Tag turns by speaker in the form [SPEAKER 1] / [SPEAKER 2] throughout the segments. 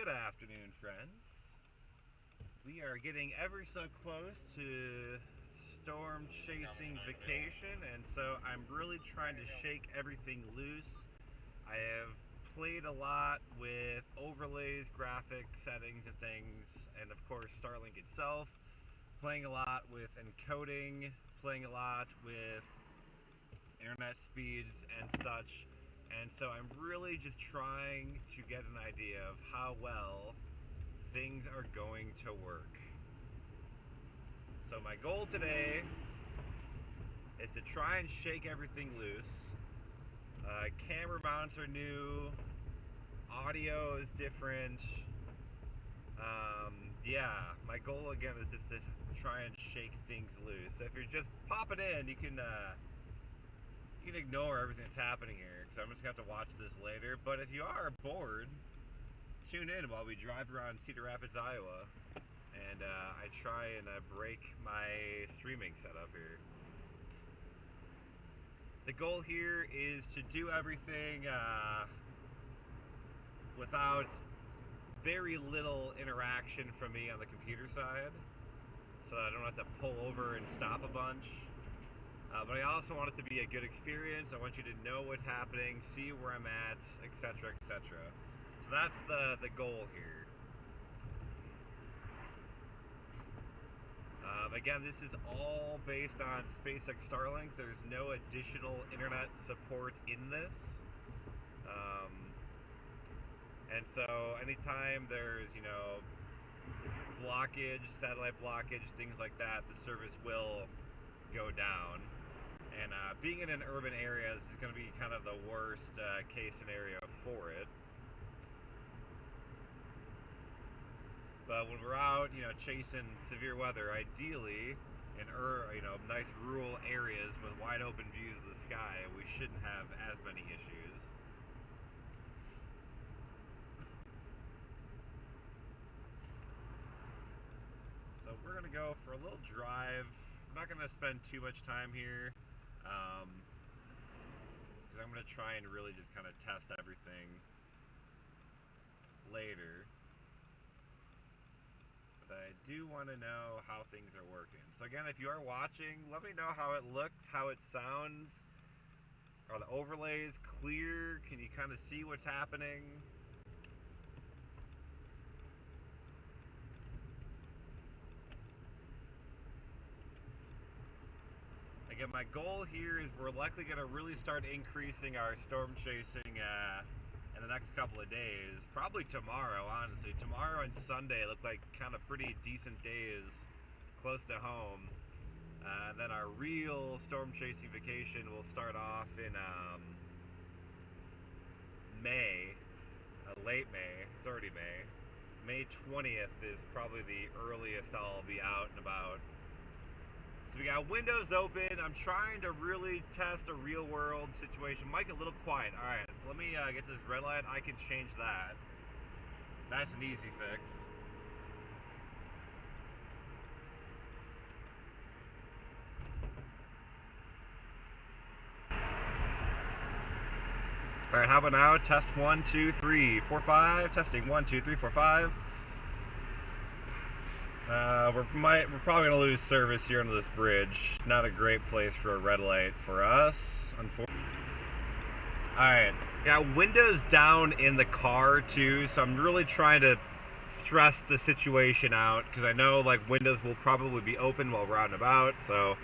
[SPEAKER 1] Good afternoon, friends. We are getting ever so close to storm chasing vacation, and so I'm really trying to shake everything loose. I have played a lot with overlays, graphic settings, and things, and of course Starlink itself, playing a lot with encoding, playing a lot with internet speeds and such. And so I'm really just trying to get an idea of how well things are going to work. So my goal today is to try and shake everything loose. Camera mounts are new, audio is different. Yeah, my goal again is just to try and shake things loose. So if you're just popping in, you can ignore everything that's happening here, because I'm just going to have to watch this later. But if you are bored, tune in while we drive around Cedar Rapids, Iowa, and I try and break my streaming setup here. The goal here is to do everything without very little interaction from me on the computer side, so that I don't have to pull over and stop a bunch. But I also want it to be a good experience. I want you to know what's happening, see where I'm at, etc., etc. So that's the goal here. Again, this is all based on SpaceX Starlink. There's no additional internet support in this. And so anytime there's, blockage, satellite blockage, things like that, the service will go down. And being in an urban area, this is going to be kind of the worst case scenario for it. But when we're out, chasing severe weather, ideally in nice rural areas with wide open views of the sky, we shouldn't have as many issues. So we're going to go for a little drive. I'm not going to spend too much time here, because I'm going to try and really just kind of test everything later. But I do want to know how things are working. So again, if you are watching, let me know how it looks, how it sounds. Are the overlays clear? Can you kind of see what's happening? Again, my goal here is we're likely going to really start increasing our storm chasing in the next couple of days. Probably tomorrow, honestly. Tomorrow and Sunday look like kind of pretty decent days close to home. And then our real storm chasing vacation will start off in May, late May. It's already May. May 20th is probably the earliest I'll be out and about. So we got windows open. I'm trying to really test a real world situation. Mike, a little quiet. All right, let me get to this red light. I can change that. That's an easy fix. All right, how about now? Test 1, 2, 3, 4, 5. Testing 1, 2, 3, 4, 5. We're probably gonna lose service here under this bridge. Not a great place for a red light for us, unfortunately. All right, yeah, windows down in the car too. So I'm really trying to stress the situation out, because I know like windows will probably be open while we're out and about. So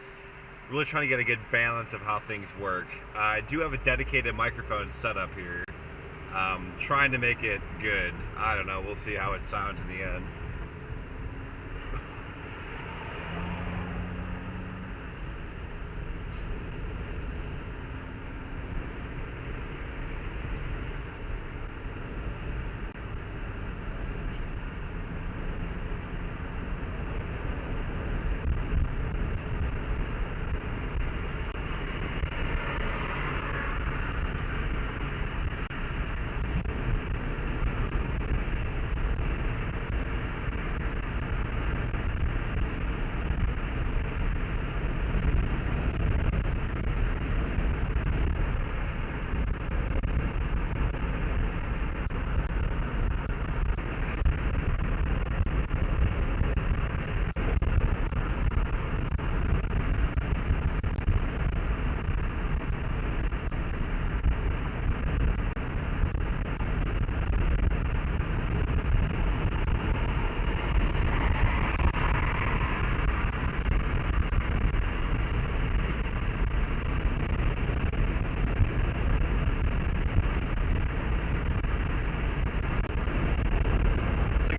[SPEAKER 1] really trying to get a good balance of how things work. I do have a dedicated microphone set up here. Trying to make it good. I don't know. We'll see how it sounds in the end.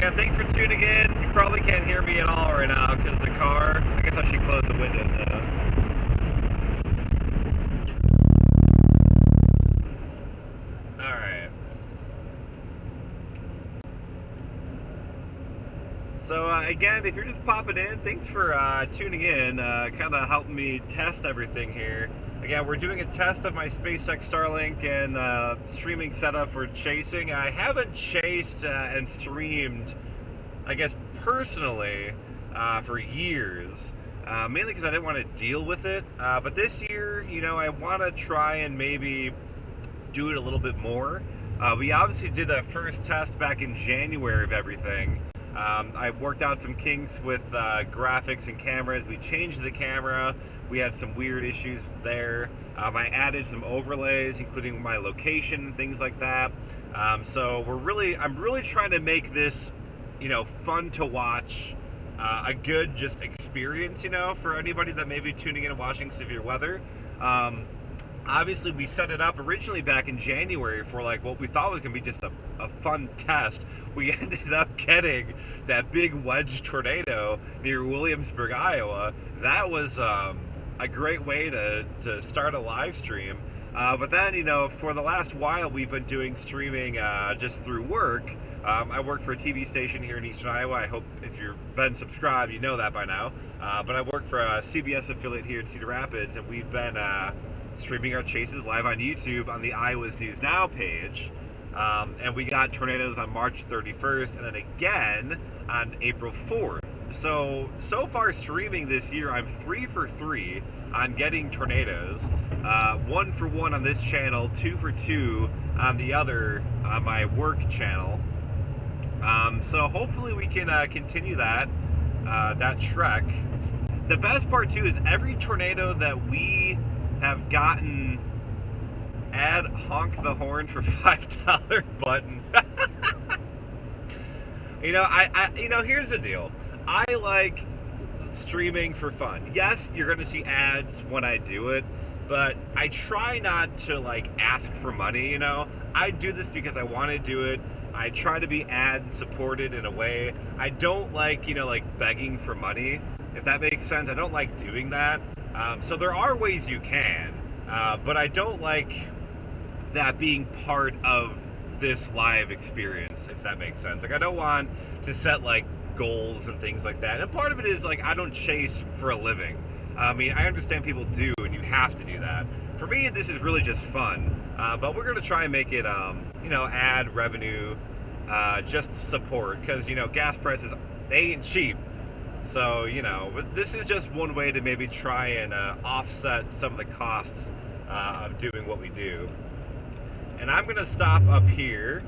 [SPEAKER 1] Again, thanks for tuning in. You probably can't hear me at all right now because the car. I guess I should close the windows now. Alright. So, again, if you're just popping in, thanks for tuning in. Kind of helping me test everything here. Again, we're doing a test of my SpaceX Starlink and streaming setup for chasing. I haven't chased and streamed, I guess, personally, for years. Mainly because I didn't want to deal with it. But this year, you know, I want to try and maybe do it a little bit more. We obviously did a first test back in January of everything. I worked out some kinks with graphics and cameras. We changed the camera. We had some weird issues there. I added some overlays, including my location and things like that. So I'm really trying to make this, you know, fun to watch, a good just experience, you know, for anybody that may be tuning in and watching severe weather. Obviously, we set it up originally back in January for like what we thought was going to be just a fun test. We ended up getting that big wedge tornado near Williamsburg, Iowa. That was a great way to start a live stream. But then, you know, for the last while, we've been doing streaming just through work. I work for a TV station here in Eastern Iowa. I hope if you've been subscribed, you know that by now. But I work for a CBS affiliate here in Cedar Rapids, and we've been streaming our chases live on YouTube on the Iowa's News Now page. And we got tornadoes on March 31st and then again on April 4th. So far streaming this year, I'm 3 for 3 on getting tornadoes. 1 for 1 on this channel, 2 for 2 on the other, on my work channel. So hopefully we can continue that trek. The best part too is every tornado that we have gotten, add honk the horn for $5 button. You know, you know, here's the deal. I like streaming for fun. Yes, you're gonna see ads when I do it, but I try not to like ask for money, you know. I do this because I want to do it. I try to be ad supported in a way. I don't like, you know, like begging for money, if that makes sense. I don't like doing that. So there are ways you can, but I don't like that being part of this live experience, if that makes sense. Like, I don't want to set like goals and things like that. And part of it is like, I don't chase for a living. I mean, I understand people do, and you have to do that. For me, this is really just fun. But we're gonna try and make it, you know, ad revenue, just support, because, you know, gas prices, they ain't cheap. So, you know, this is just one way to maybe try and offset some of the costs of doing what we do. And I'm going to stop up here,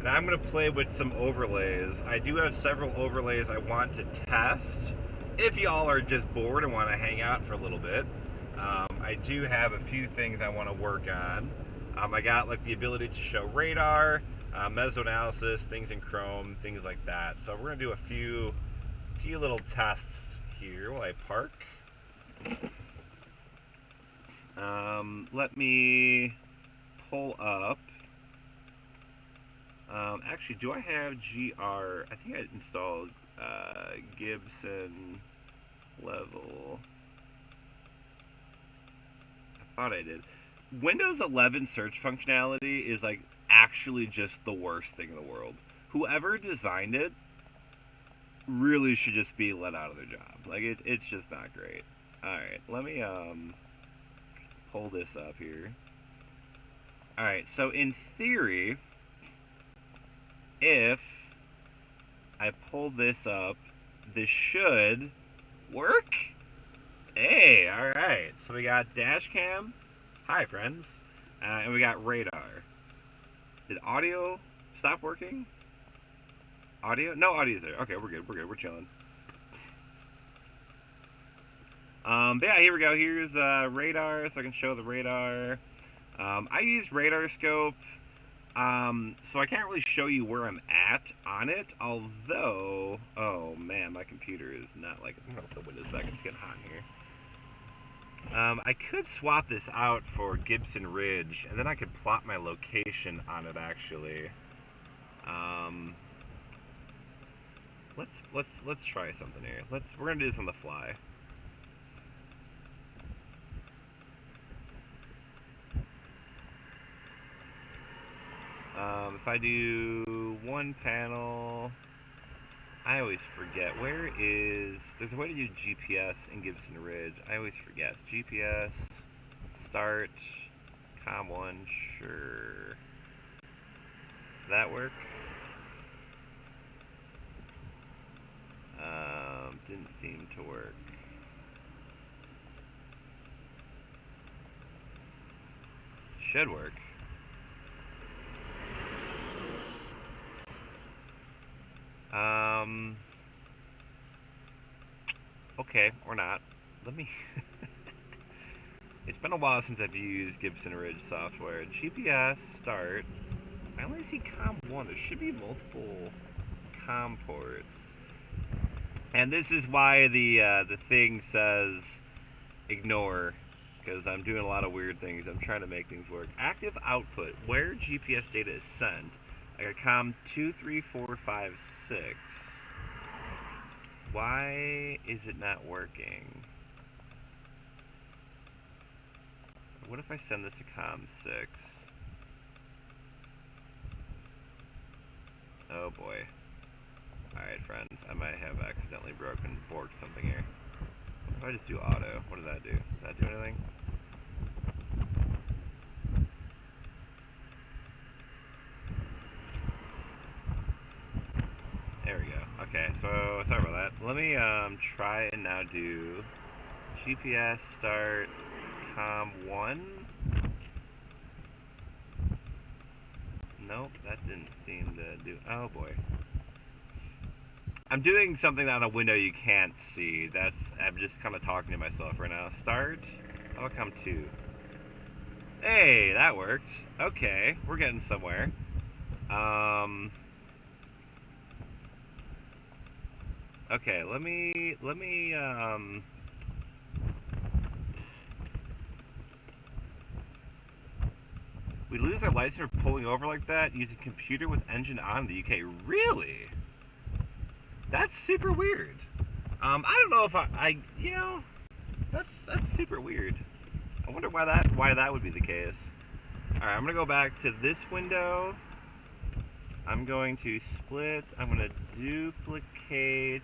[SPEAKER 1] and I'm going to play with some overlays. I do have several overlays I want to test. If y'all are just bored and want to hang out for a little bit, I do have a few things I want to work on. I got like the ability to show radar, mesoanalysis, things in Chrome, things like that. So we're going to do a few little tests here while I park. Let me pull up. Actually, do I have GR? I think I installed Gibson level. I thought I did. Windows 11 search functionality is like actually just the worst thing in the world. Whoever designed it really should just be let out of their job. Like, it's just not great. Alright, let me pull this up here. Alright, so in theory, if I pull this up, this should work. Hey, alright. So we got dash cam. Hi, friends. And we got radar. Did audio stop working? Audio? No audio's there. Okay, we're good. We're chilling. But yeah, here we go. Here's radar, so I can show the radar. I use radar scope, so I can't really show you where I'm at on it. Although, oh man, my computer is not like. I'm gonna put the windows back. It's getting hot in here. I could swap this out for Gibson Ridge, and then I could plot my location on it, actually. Let's try something here. We're gonna do this on the fly. If I do one panel, I always forget. There's a way to do GPS in Gibson Ridge. I always forget. It's GPS, start, COM1, sure. That work? Didn't seem to work. Should work. Okay, or not. Let me... It's been a while since I've used Gibson Ridge software. GPS, start. I only see COM1. There should be multiple COM ports. And this is why the thing says ignore, because I'm doing a lot of weird things. I'm trying to make things work. Active output, where GPS data is sent. I got COM 2, 3, 4, 5, 6. Why is it not working? What if I send this to COM 6? Oh boy. Alright friends, I might have accidentally borked something here. What if I just do auto? What does that do? Does that do anything? There we go. Okay, so sorry about that. Let me try and now do GPS start COM1. Nope, that didn't seem to do. Oh boy. I'm doing something on a window you can't see. I'm just kind of talking to myself right now. Start. How about COM2? Hey, that worked. Okay, we're getting somewhere. Okay, let me we lose our license for pulling over like that using computer with engine on in the UK. Really? That's super weird. I don't know if you know, that's super weird. I wonder why that would be the case. All right, I'm gonna go back to this window. I'm going to split. I'm gonna duplicate.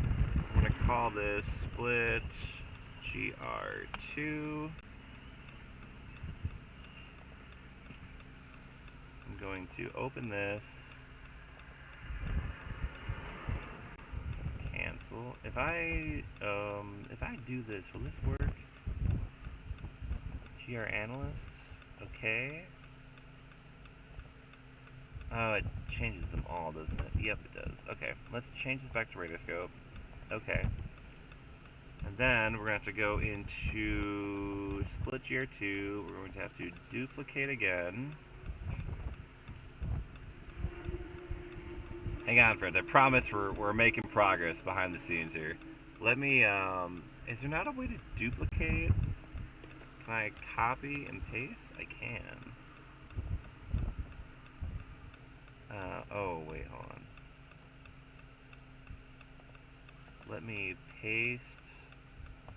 [SPEAKER 1] I'm gonna call this split GR2. I'm going to open this. Cancel. If I do this, will this work? GR analysts. Okay. Oh, it changes them all, doesn't it? Yep, it does. Okay, let's change this back to Radarscope. Okay. And then we're going to have to go into split GR2. We're going to have to duplicate again. Hang on, friend. I promise we're making progress behind the scenes here. Let me, is there not a way to duplicate? Can I copy and paste? I can. Oh, wait, hold on. Let me paste,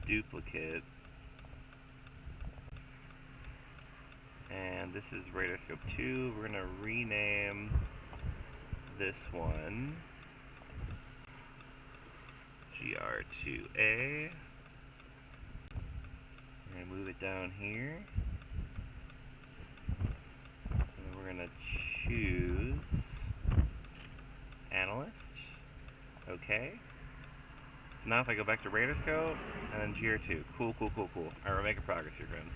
[SPEAKER 1] duplicate, and this is Radarscope 2. We're going to rename this one GR2A. We're going to move it down here. And then we're going to choose Analyst. Okay. So now if I go back to Radarscope, and then GR2. Cool. Alright, we're making progress here, friends.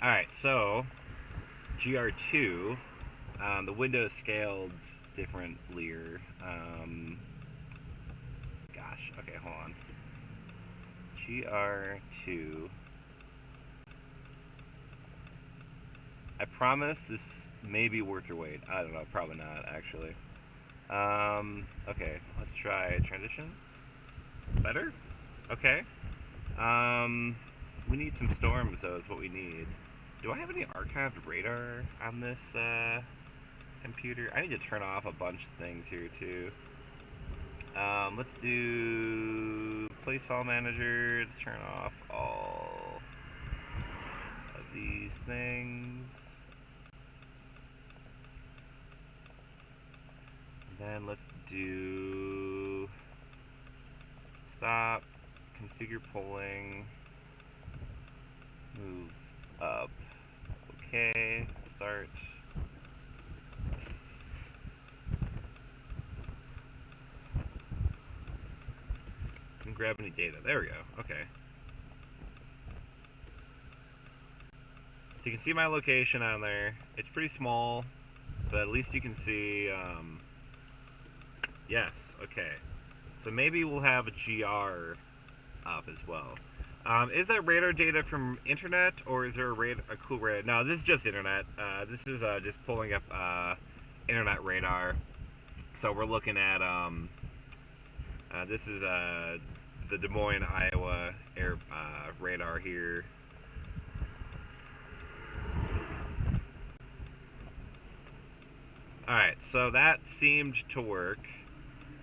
[SPEAKER 1] Alright, so GR2, the window is scaled differently. Gosh, okay, hold on. GR2. I promise this may be worth your wait. I don't know, probably not, actually. Okay, let's try transition. Better? Okay. We need some storms, though, is what we need. Do I have any archived radar on this, computer? I need to turn off a bunch of things here, too. Let's do place file manager. Let's turn off all of these things. And then let's do stop, configure polling, move up. Okay, start. Didn't grab any data. There we go. Okay. So you can see my location on there. It's pretty small, but at least you can see. Yes. Okay. So maybe we'll have a GR up as well. Is that radar data from internet, or is there a cool radar? No, this is just internet. This is just pulling up internet radar. So we're looking at this is the Des Moines, Iowa air radar here. All right, so that seemed to work.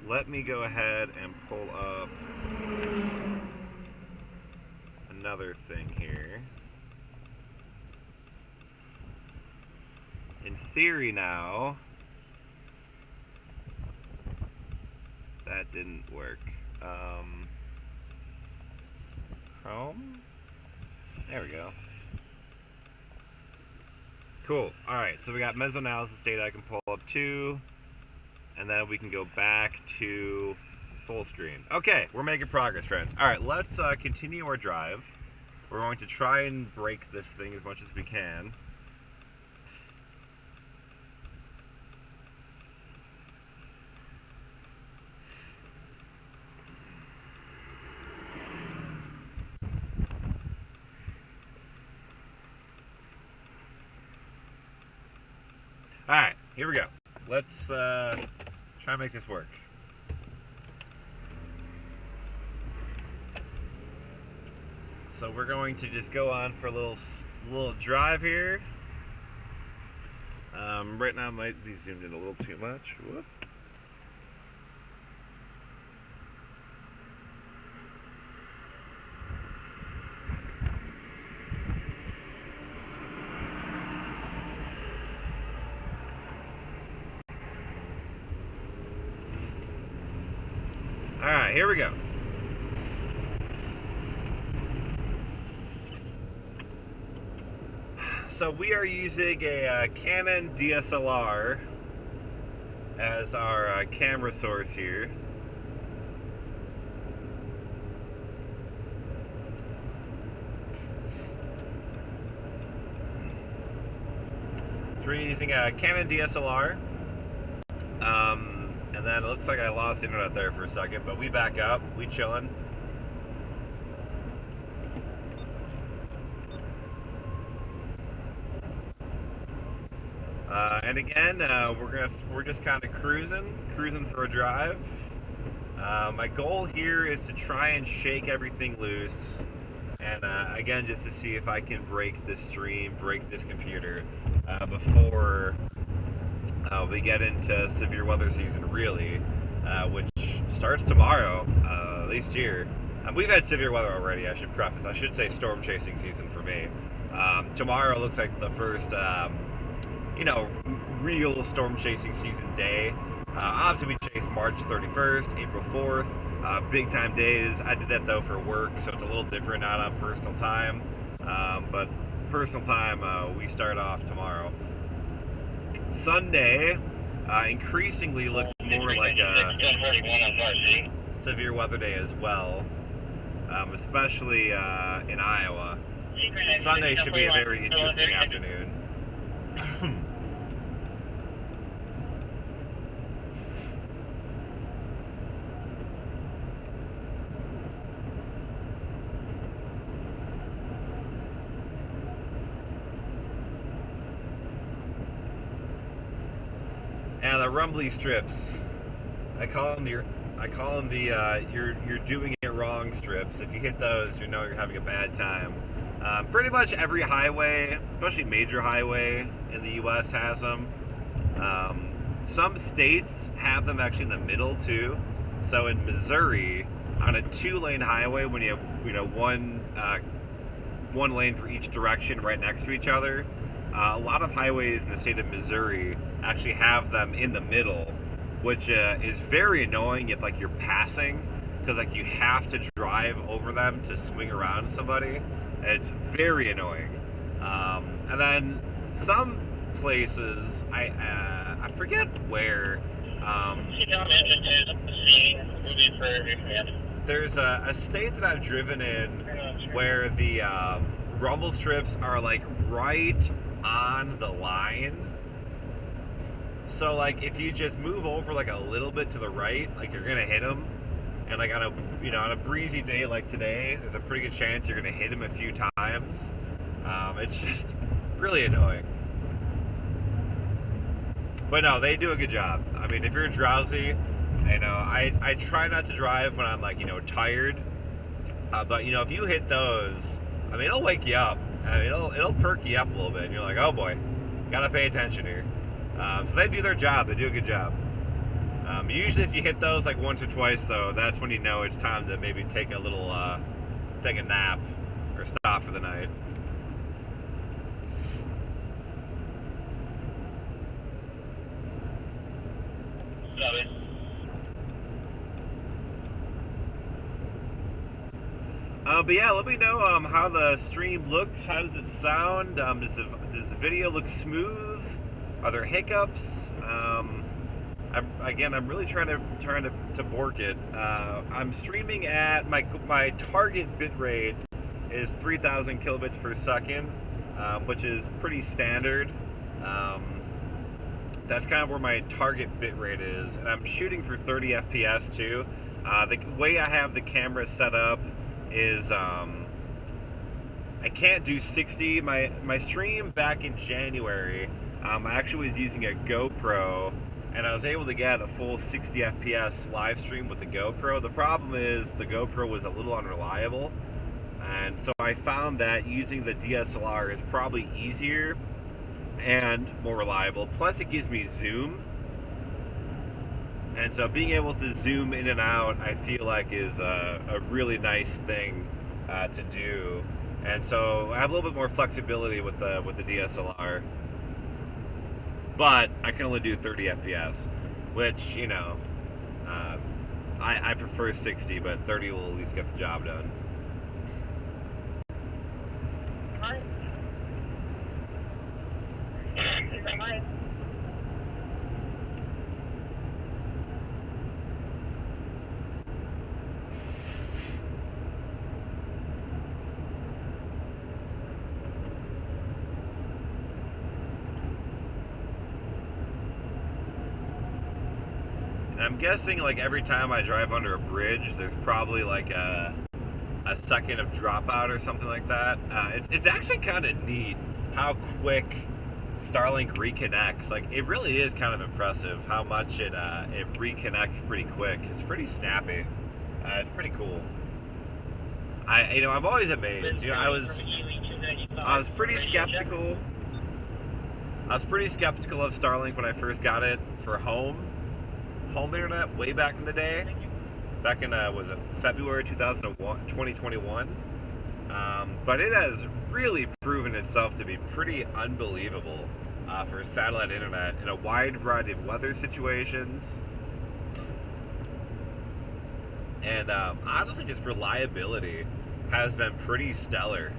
[SPEAKER 1] Let me go ahead and pull up another thing here. In theory now, that didn't work. Chrome? There we go. Cool. Alright, so we got mesoanalysis data I can pull up too. And then we can go back to full screen. Okay, we're making progress, friends. Alright, let's continue our drive. We're going to try and break this thing as much as we can. Alright, here we go. Let's try and make this work. So we're going to just go on for a little drive here. Right now it might be zoomed in a little too much. Whoop. Alright, here we go. So we are using a Canon DSLR as our camera source here. So we're using a Canon DSLR. And then it looks like I lost internet there for a second, but we back up, we chillin'. And again, we're just kind of cruising for a drive. My goal here is to try and shake everything loose, and again, just to see if I can break this stream, break this computer before we get into severe weather season, really, which starts tomorrow, at least here. We've had severe weather already. I should preface. I should say storm chasing season for me. Tomorrow looks like the first. Real storm chasing season day. Obviously, we chased March 31st, April 4th, big time days. I did that though for work, so it's a little different, not on personal time. But personal time, we start off tomorrow. Sunday increasingly looks more like a severe weather day as well, especially in Iowa. So Sunday should be a very interesting afternoon. And the rumbly strips, I call them the you're doing it wrong strips. If you hit those, you know you're having a bad time. Pretty much every highway, especially major highway in the U.S. has them. Some states have them actually in the middle too. So in Missouri, on a 2-lane highway, when you have one lane for each direction right next to each other, a lot of highways in the state of Missouri actually have them in the middle, which is very annoying if like you're passing, because like you have to drive over them to swing around somebody. It's very annoying. And then some places, I forget where. There's a state that I've driven in where the rumble strips are like right on the line. So like if you just move over like a little bit to the right, like you're gonna hit them. And like on a breezy day like today, there's a pretty good chance you're gonna hit them a few times. It's just really annoying. But no, they do a good job. I mean, if you're drowsy, I try not to drive when I'm like tired. But if you hit those, I mean, it'll wake you up. I mean, it'll perk you up a little bit. And you're like, oh boy, gotta pay attention here. So they do their job. They do a good job. Usually, if you hit those like once or twice, though, that's when you know it's time to maybe take a nap or stop for the night. But yeah, let me know how the stream looks. How does it sound? Does the video look smooth? Are there hiccups? I'm really trying to bork it. I'm streaming at my target bit rate is 3,000 kilobits per second, which is pretty standard. That's kind of where my target bit rate is, and I'm shooting for 30 FPS too. The way I have the camera set up is I can't do 60. My stream back in January, I actually was using a GoPro, and I was able to get a full 60 FPS live stream with the GoPro. The problem is the GoPro was a little unreliable, and so I found that using the DSLR is probably easier and more reliable. Plus, it gives me zoom, and so being able to zoom in and out, I feel like is a really nice thing to do. And so I have a little bit more flexibility with the DSLR, but I can only do 30 FPS, which I prefer 60, but 30 will at least get the job done. I'm guessing like every time I drive under a bridge, there's probably like a second of dropout or something like that. It's actually kind of neat how quick Starlink reconnects. Like it really is kind of impressive how much it reconnects pretty quick. It's pretty snappy. It's pretty cool. I'm always amazed. I was pretty skeptical. I was pretty skeptical of Starlink when I first got it for home internet way back in the day, back in was it February 2021. But it has really proven itself to be pretty unbelievable for satellite internet in a wide variety of weather situations, and honestly, just reliability has been pretty stellar.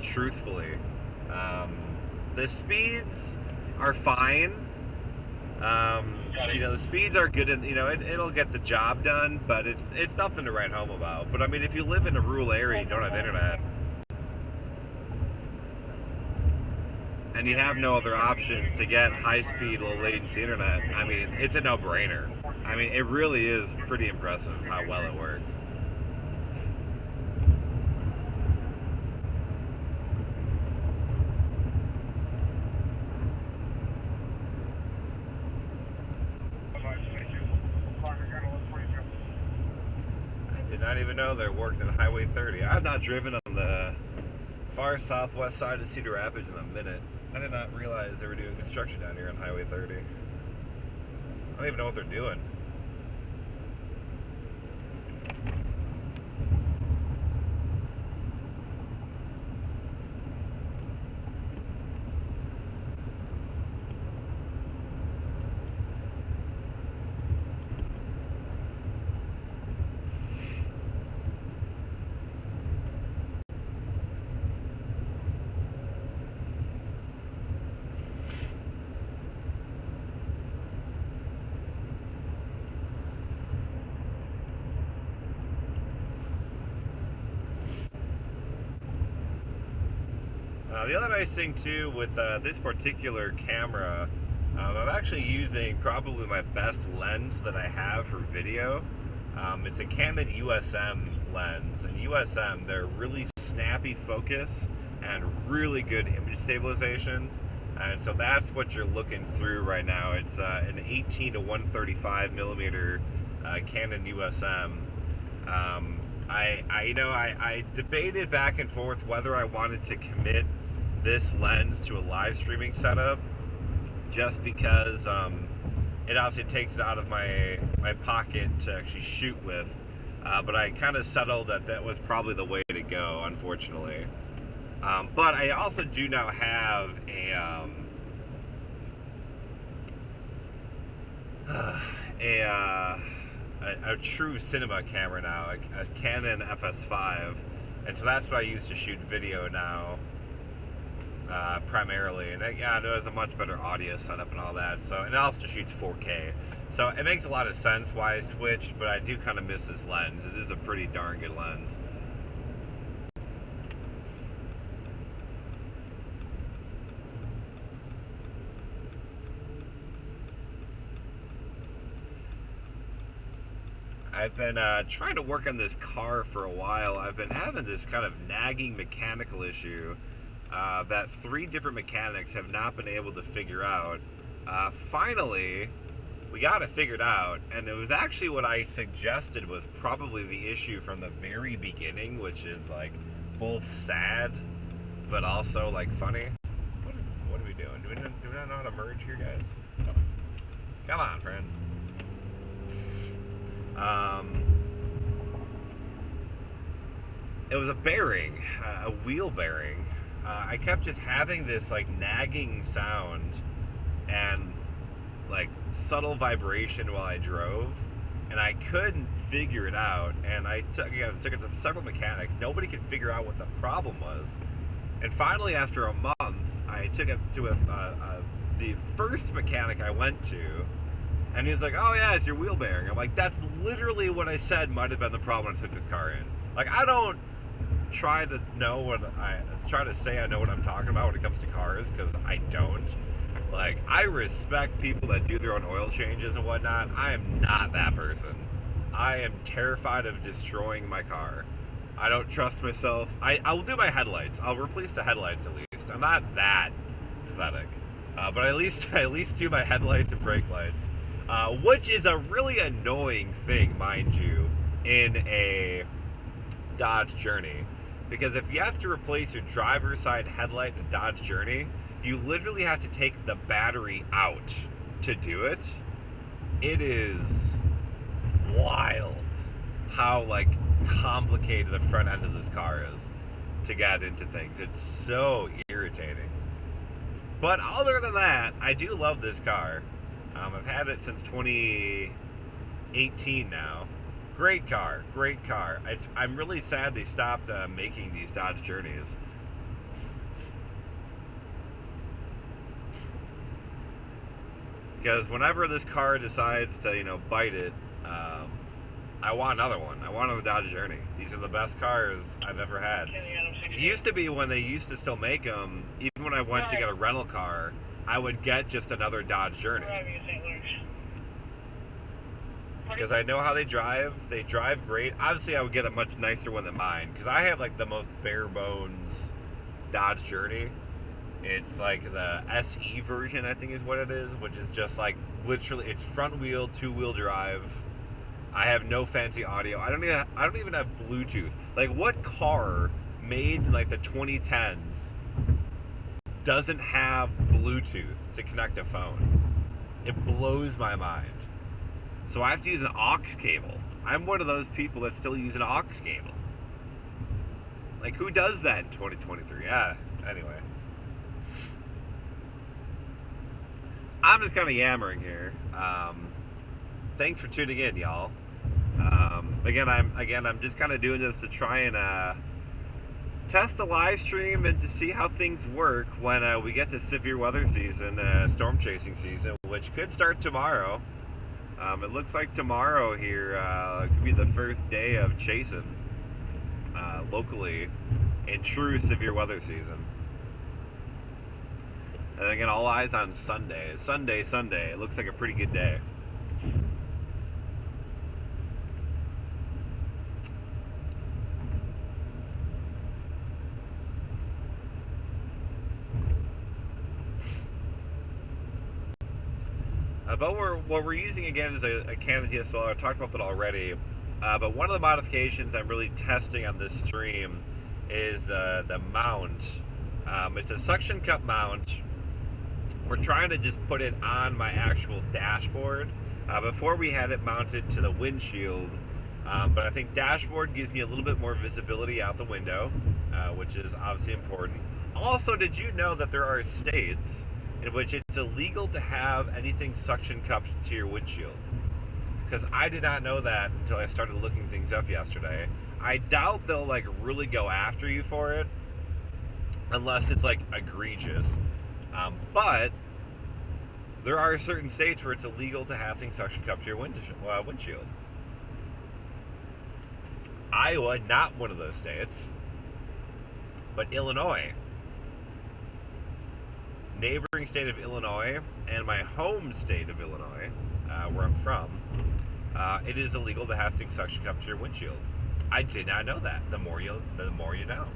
[SPEAKER 1] Truthfully, the speeds are fine. The speeds are good, and it'll get the job done, but it's nothing to write home about. But I mean, if you live in a rural area and you don't have internet, and you have no other options to get high-speed, low-latency internet, I mean, it's a no-brainer. I mean, it really is pretty impressive how well it works. Not even know they're working on Highway 30. I've not driven on the far southwest side of Cedar Rapids in a minute. I did not realize they were doing construction down here on Highway 30. I don't even know what they're doing. The other nice thing too with this particular camera, I'm actually using probably my best lens that I have for video. It's a Canon USM lens, and USM, they're really snappy focus and really good image stabilization, and so that's what you're looking through right now. It's an 18 to 135 millimeter Canon USM. I debated back and forth whether I wanted to commit this lens to a live streaming setup, just because it obviously takes it out of my pocket to actually shoot with. But I kind of settled that that was probably the way to go, unfortunately. But I also do now have a true cinema camera now, a Canon FS5, and so that's what I use to shoot video now, primarily. And it has a much better audio setup and all that. So, and it also shoots 4K. So it makes a lot of sense why I switched, but I do kind of miss this lens. It is a pretty darn good lens. I've been trying to work on this car for a while. I've been having this kind of nagging mechanical issue that 3 different mechanics have not been able to figure out. Finally, we got it figured out, and it was actually what I suggested was probably the issue from the very beginning, which is like both sad but also like funny. What are we doing? Do we not know how to merge here, guys? Come on, friends. It was a bearing, a wheel bearing. I kept just having this like nagging sound and like subtle vibration while I drove, and I couldn't figure it out. And I took it to several mechanics. Nobody could figure out what the problem was. And finally, after a month, I took it to the first mechanic I went to. And he's like, oh yeah, it's your wheel bearing. I'm like, that's literally what I said might have been the problem when I took this car in. Like, I don't try to say I know what I'm talking about when it comes to cars, because I don't. Like, I respect people that do their own oil changes and whatnot. I am not that person. I am terrified of destroying my car. I don't trust myself. I'll do my headlights. I'll replace the headlights at least. I'm not that pathetic. But at least do my headlights and brake lights. Which is a really annoying thing, mind you, in a Dodge Journey. Because if you have to replace your driver's side headlight in a Dodge Journey, you literally have to take the battery out to do it. It is wild how, like, complicated the front end of this car is to get into things. It's so irritating. But other than that, I do love this car. I've had it since 2018 now. Great car, great car. I'm really sad they stopped making these Dodge Journeys. Because whenever this car decides to, bite it, I want another one. I want another Dodge Journey. These are the best cars I've ever had. It used to be when they used to still make them, even when I went to get a rental car, I would get just another Dodge Journey. Because I know how they drive. They drive great. Obviously, I would get a much nicer one than mine, because I have like the most bare bones Dodge Journey. It's like the SE version, I think is what it is, which is just like literally, it's front wheel, 2-wheel drive. I have no fancy audio. I don't even have Bluetooth. Like, what car made in like the 2010s doesn't have Bluetooth to connect a phone? It blows my mind. So I have to use an aux cable. I'm one of those people that still use an aux cable. Like, who does that in 2023? Yeah, anyway. I'm just kind of yammering here. Thanks for tuning in, y'all. Again, I'm just kind of doing this to try and test a live stream and to see how things work when we get to severe weather season, storm chasing season, which could start tomorrow. It looks like tomorrow here could be the first day of chasing locally in true severe weather season. And again, all eyes on Sunday. Sunday. It looks like a pretty good day. But what we're using again is a Canon DSLR. I talked about that already. But one of the modifications I'm really testing on this stream is the mount. It's a suction cup mount. We're trying to just put it on my actual dashboard. Before we had it mounted to the windshield, but I think dashboard gives me a little bit more visibility out the window, which is obviously important. Also, did you know that there are states in which it's illegal to have anything suction cupped to your windshield? Because I did not know that until I started looking things up yesterday. I doubt they'll like really go after you for it, unless it's like egregious. But there are certain states where it's illegal to have things suction cupped to your windshield. Iowa, not one of those states, but Illinois. Neighboring state of Illinois and my home state of Illinois, where I'm from, it is illegal to have things suction cupped to your windshield. I did not know that. The more you know.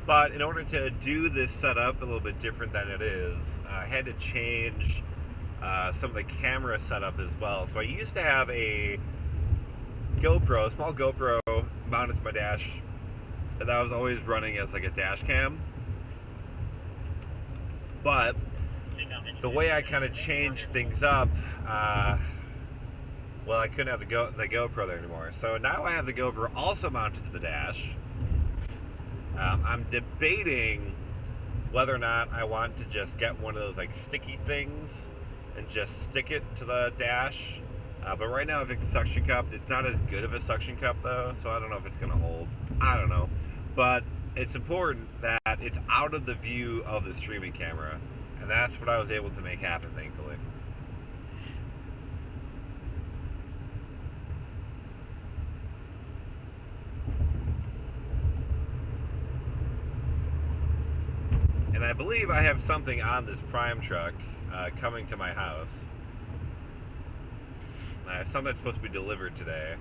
[SPEAKER 1] But in order to do this setup a little bit different than it is, I had to change some of the camera setup as well. So I used to have a small GoPro mounted to my dash, and that was always running as like a dash cam. But the way I kind of changed things up, well, I couldn't have the GoPro there anymore. So now I have the GoPro also mounted to the dash. I'm debating whether or not I want to just get one of those like sticky things and just stick it to the dash. But right now, if it's suction cupped, it's not as good of a suction cup though, so I don't know if it's going to hold. I don't know. But it's important that it's out of the view of the streaming camera, and that's what I was able to make happen, thankfully. And I believe I have something on this Prime truck coming to my house. I have something that's supposed to be delivered today.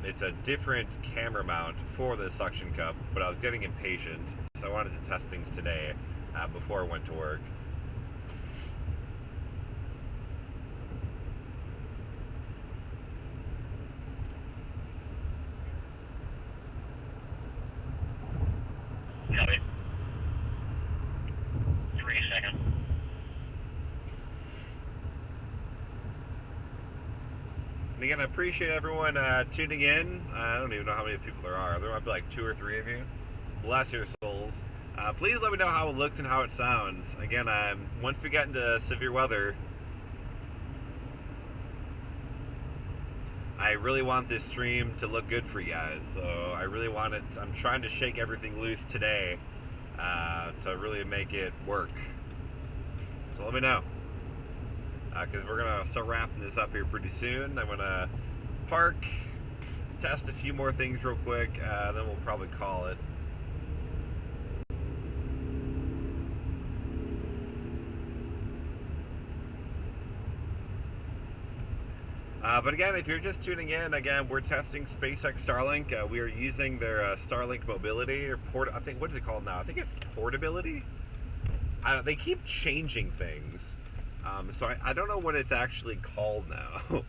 [SPEAKER 1] It's a different camera mount for the suction cup, but I was getting impatient, so I wanted to test things today before I went to work.
[SPEAKER 2] Copy. 3 seconds.
[SPEAKER 1] And again, I appreciate everyone tuning in. I don't even know how many people there are. There might be like 2 or 3 of you. Bless your souls. Please let me know how it looks and how it sounds. Again, once we get into severe weather, I really want this stream to look good for you guys. So I really want it. I'm trying to shake everything loose today to really make it work. So let me know. Because we're going to start wrapping this up here pretty soon. I'm going to park, test a few more things real quick, then we'll probably call it. But again, if you're just tuning in, again, we're testing SpaceX Starlink. We are using their Starlink mobility, or I think, what is it called now? I think it's Portability. They keep changing things. So I don't know what it's actually called now.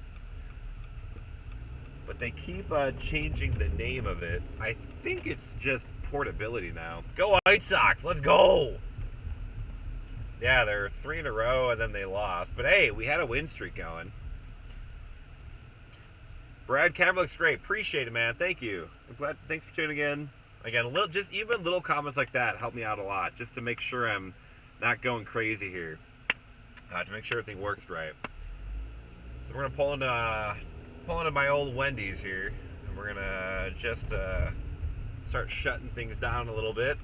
[SPEAKER 1] But they keep changing the name of it. I think it's just Portability now. Go White Sox! Let's go! Yeah, they're 3 in a row and then they lost. But hey, we had a win streak going. Brad, camera looks great. Appreciate it, man. Thank you. I'm glad. Thanks for tuning in. Again, even little comments like that help me out a lot, just to make sure I'm not going crazy here. To make sure everything works right. So we're gonna pull into my old Wendy's here, and we're gonna just start shutting things down a little bit.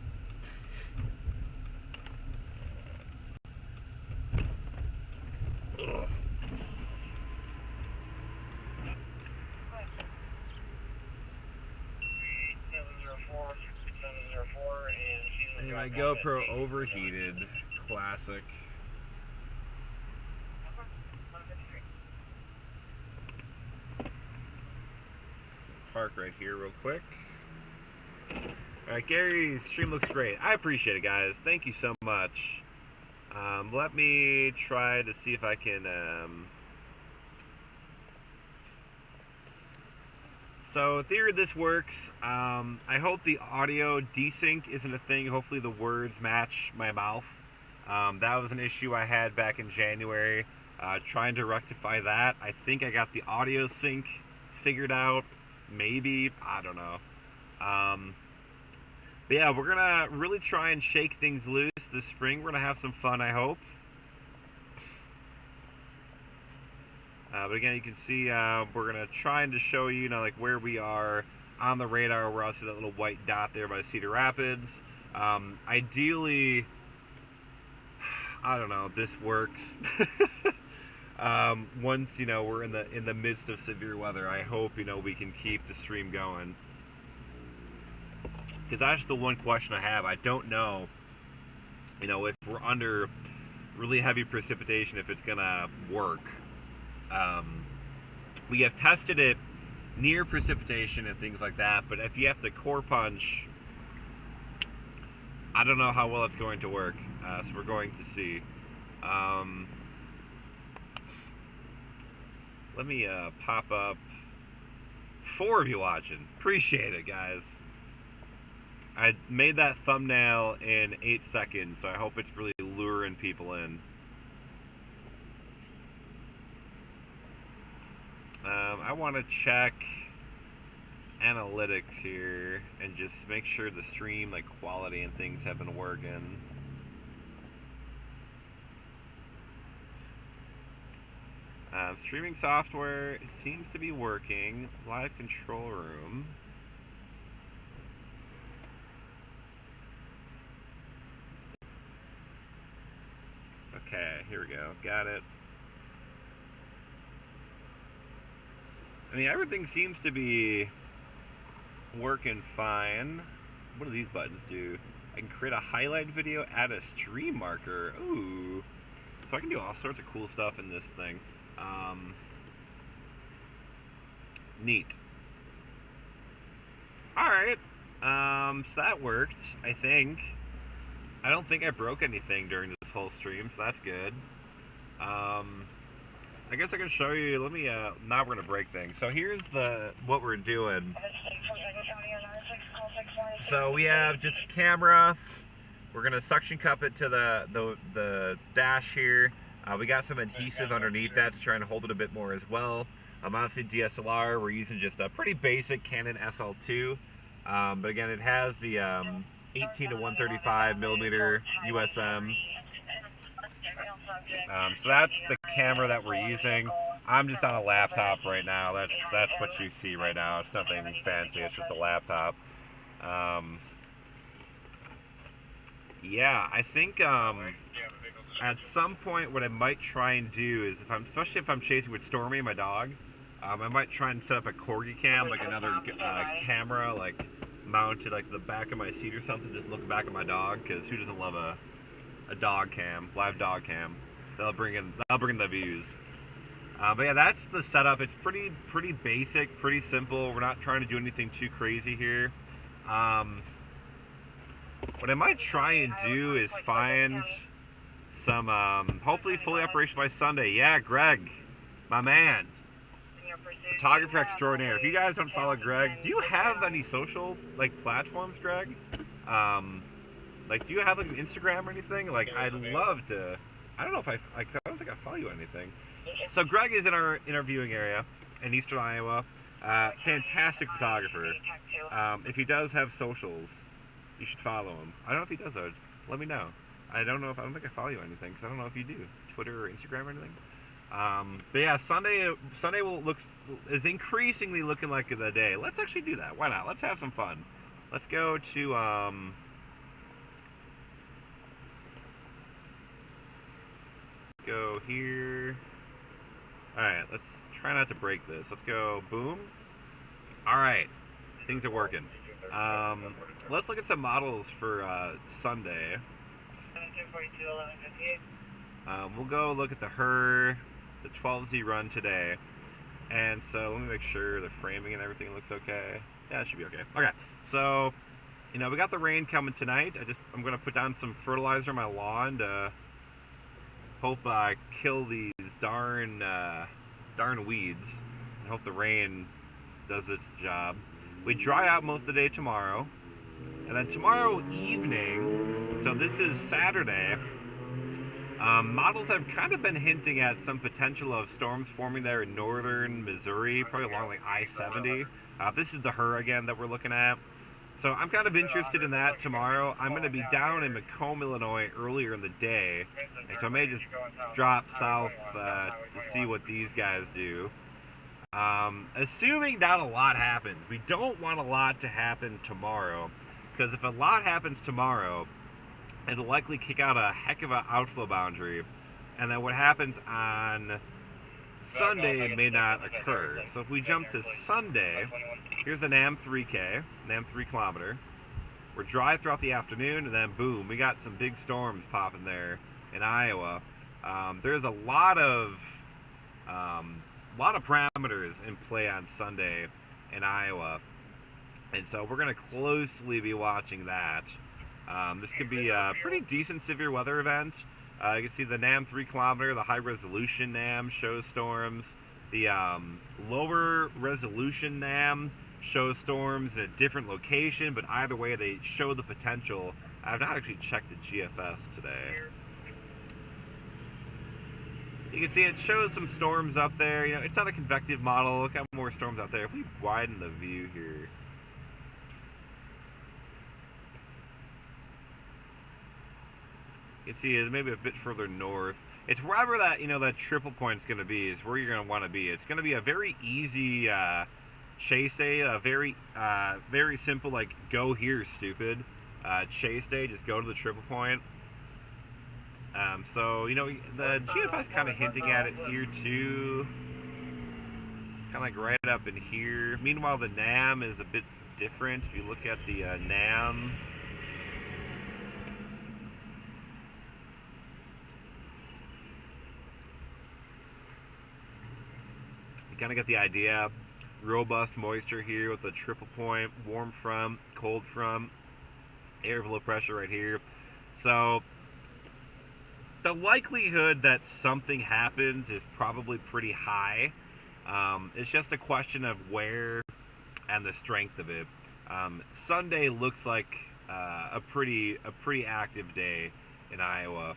[SPEAKER 1] Ugh. My GoPro overheated. Classic. Park right here real quick. Alright, Gary's stream looks great. I appreciate it, guys. Thank you so much. Let me try to see if I can... So, theory this works. I hope the audio desync isn't a thing. Hopefully the words match my mouth. That was an issue I had back in January. Trying to rectify that. I think I got the audio sync figured out. Maybe. I don't know. But yeah, we're going to really try and shake things loose this spring. We're going to have some fun, I hope. But again, you can see we're going to try to show you, like where we are on the radar. We're also that little white dot there by Cedar Rapids. Ideally, I don't know, this works. Once, we're in the midst of severe weather, I hope, we can keep the stream going. Because that's the one question I have. I don't know, if we're under really heavy precipitation, if it's going to work. We have tested it near precipitation and things like that, but if you have to core punch, I don't know how well it's going to work. So we're going to see. Let me pop up 4 of you watching. Appreciate it, guys. I made that thumbnail in 8 seconds, so I hope it's really luring people in. I want to check analytics here and just make sure the stream quality and things have been working. Streaming software, it seems to be working. Live control room. Okay, here we go. Got it. I mean, everything seems to be working fine. What do these buttons do? I can create a highlight video, add a stream marker. Ooh. So I can do all sorts of cool stuff in this thing. Neat. Alright. So that worked, I think. I don't think I broke anything during this whole stream, so that's good. I guess I can show you. Let me, now we're going to break things. So here's what we're doing. So we have just a camera. We're going to suction cup it to the dash here. We got some adhesive underneath that to try and hold it a bit more as well. Obviously DSLR, we're using just a pretty basic Canon SL2. But again, it has the 18 to 135 millimeter USM. So that's the camera that we're using. I'm just on a laptop right now. That's what you see right now. It's nothing fancy. It's just a laptop. Yeah, I think at some point what I might try and do is, especially if I'm chasing with Stormy, my dog, I might try and set up a corgi cam, another camera, mounted to the back of my seat or something, just looking back at my dog, because who doesn't love a dog cam, live dog cam? That'll bring in the views. But yeah, that's the setup. It's pretty basic, pretty simple. We're not trying to do anything too crazy here. What I might try and do is find some, hopefully fully operational by Sunday. Yeah, Greg, my man. Photographer extraordinaire. If you guys don't follow Greg, do you have any social, platforms, Greg? Do you have, an Instagram or anything? I'd love to. I don't know if I don't think I follow you on anything. So Greg is in our interviewing area in Eastern Iowa. Fantastic photographer. If he does have socials, you should follow him. I don't know if he does, though. Let me know. I don't think I follow you on anything, because I don't know if you do. Twitter or Instagram or anything. But yeah, Sunday is increasingly looking like the day. Let's actually do that. Why not? Let's have some fun. Let's go to, go here. Alright, let's try not to break this. Let's go boom. Alright, things are working. Um, let's look at some models for Sunday. We'll go look at the the 12Z run today. And so let me make sure the framing and everything looks okay. Yeah, it should be okay. Okay, so we got the rain coming tonight. I'm gonna put down some fertilizer on my lawn to hope kill these darn weeds, and hope the rain does its job. We dry out most of the day tomorrow, and then tomorrow evening. So this is Saturday. Models have kind of been hinting at some potential of storms forming there in northern Missouri, probably along like I-70. This is the again that we're looking at. So I'm kind of interested in that tomorrow. I'm going to be down in Macomb, Illinois earlier in the day, and so I may just drop south to see what these guys do. Assuming not a lot happens. We don't want a lot to happen tomorrow, because if a lot happens tomorrow, it'll likely kick out a heck of an outflow boundary, and then what happens on Sunday may not occur. So if we jump to Sunday, here's the NAM 3K, NAM 3 kilometer. We're dry throughout the afternoon, and then boom, we got some big storms popping there in Iowa. There's a lot of parameters in play on Sunday in Iowa, and so we're going to closely be watching that. This could be a pretty decent severe weather event. You can see the NAM 3 kilometer, the high resolution NAM shows storms. The lower resolution NAM shows storms in a different location, but either way they show the potential. I've not actually checked the GFS today. You can see it shows some storms up there. It's not a convective model. Look how more storms out there. If we widen the view here, you can see it maybe a bit further north. It's wherever that that triple point's going to be is where you're going to want to be. It's going to be a very easy chase day, a very simple like go here stupid chase day. Just go to the triple point. So the GFS kind of hinting at it here too, kind of like right up in here. Meanwhile, the NAM is a bit different. If you look at the NAM. Kind of get the idea. Robust moisture here with a triple point, warm front, cold front, air below pressure right here. So the likelihood that something happens is probably pretty high. It's just a question of where and the strength of it. Sunday looks like a pretty active day in Iowa.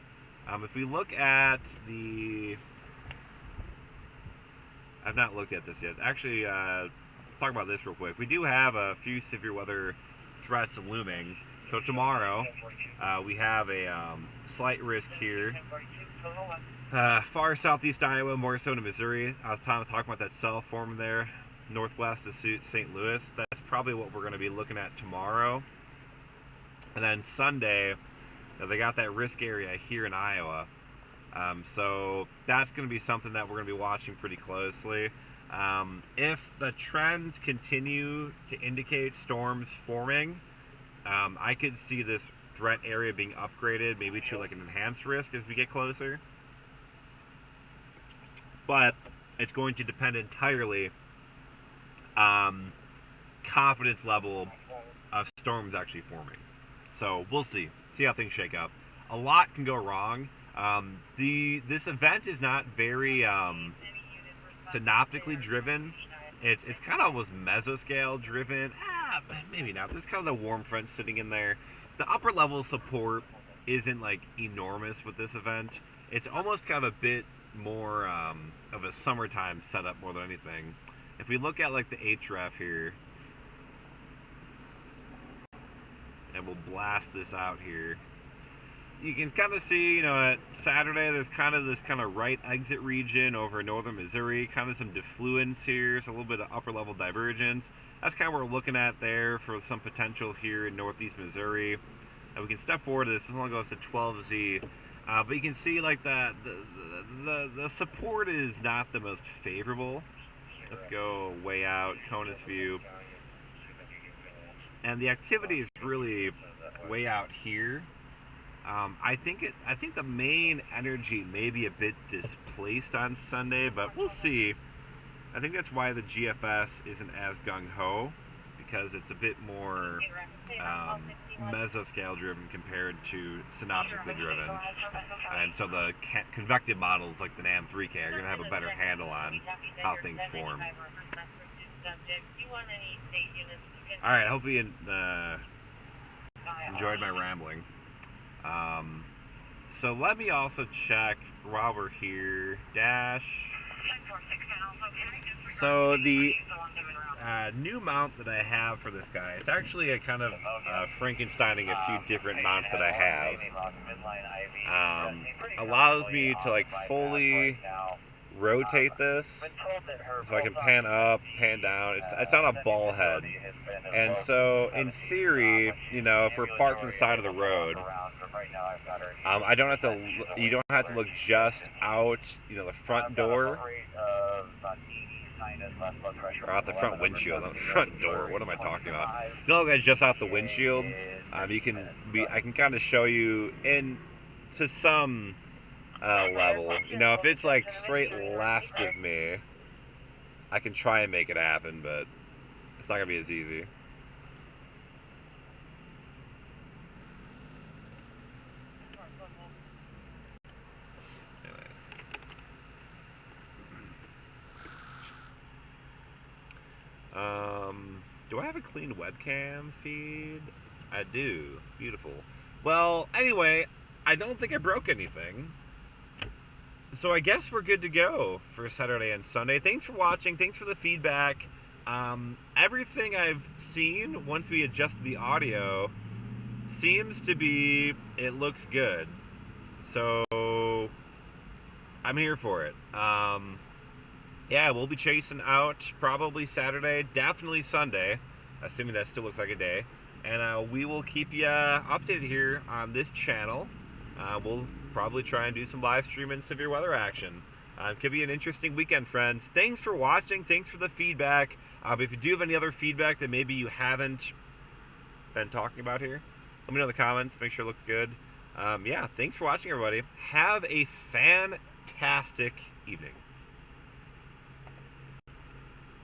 [SPEAKER 1] If we look at I've not looked at this yet. Actually, talk about this real quick. We do have a few severe weather threats looming. So tomorrow, we have a slight risk here. Far southeast Iowa, more so to Missouri. I was talking about that cell form there, northwest of St. Louis. That's probably what we're going to be looking at tomorrow. And then Sunday, they got that risk area here in Iowa. So that's going to be something that we're going to be watching pretty closely. If the trends continue to indicate storms forming, I could see this threat area being upgraded maybe to like an enhanced risk as we get closer. But it's going to depend entirely on confidence level of storms actually forming. So we'll see how things shake up. A lot can go wrong. This event is not very synoptically driven. It's kind of almost mesoscale driven. Maybe not. There's kind of the warm front sitting in there. The upper level support isn't like enormous with this event. It's almost kind of a bit more of a summertime setup more than anything. If we look at like the HREF here, and we'll blast this out here, you can kind of see, at Saturday there's kind of this kind of right exit region over northern Missouri, kind of some defluence here, so a little bit of upper level divergence. That's kind of what we're looking at there for some potential here in northeast Missouri. And we can step forward to this. This only goes to 12Z. But you can see like the support is not the most favorable. Let's go way out, CONUS view. and the activity is really way out here. I think the main energy may be a bit displaced on Sunday, but we'll see. I think that's why the GFS isn't as gung ho, because it's a bit more mesoscale driven compared to synoptically driven, and so the convective models like the NAM3K are going to have a better handle on how things form. All right, hope you enjoyed my rambling. So let me also check while we're here. Dash. So the new mount that I have for this guy, it's actually a kind of Frankensteining a few different mounts that I have. Allows me to like fully rotate this, so I can pan up, pan down. It's on a ball head, and so in theory, you know, if we're parked on the side of the road, I don't have to. You don't have to look just out, you know, the front door. Or out the front windshield, not the front door. What am I talking about? You know, guys, just out the windshield. I can kind of show you to some level. You know, if it's like straight left of me, I can try and make it happen, but it's not gonna be as easy. Do I have a clean webcam feed? I do. Beautiful. Well, anyway, I don't think I broke anything. So I guess we're good to go for Saturday and Sunday. Thanks for watching. Thanks for the feedback. Everything I've seen, once we adjusted the audio, seems to be, it looks good. So I'm here for it. Yeah, we'll be chasing out probably Saturday, definitely Sunday, assuming that still looks like a day. And we will keep you updated here on this channel. We'll probably try and do some live streaming severe weather action. Could be an interesting weekend, friends. Thanks for watching. Thanks for the feedback. If you do have any other feedback that maybe you haven't been talking about here, let me know in the comments. Make sure it looks good. Yeah, thanks for watching, everybody. Have a fantastic evening.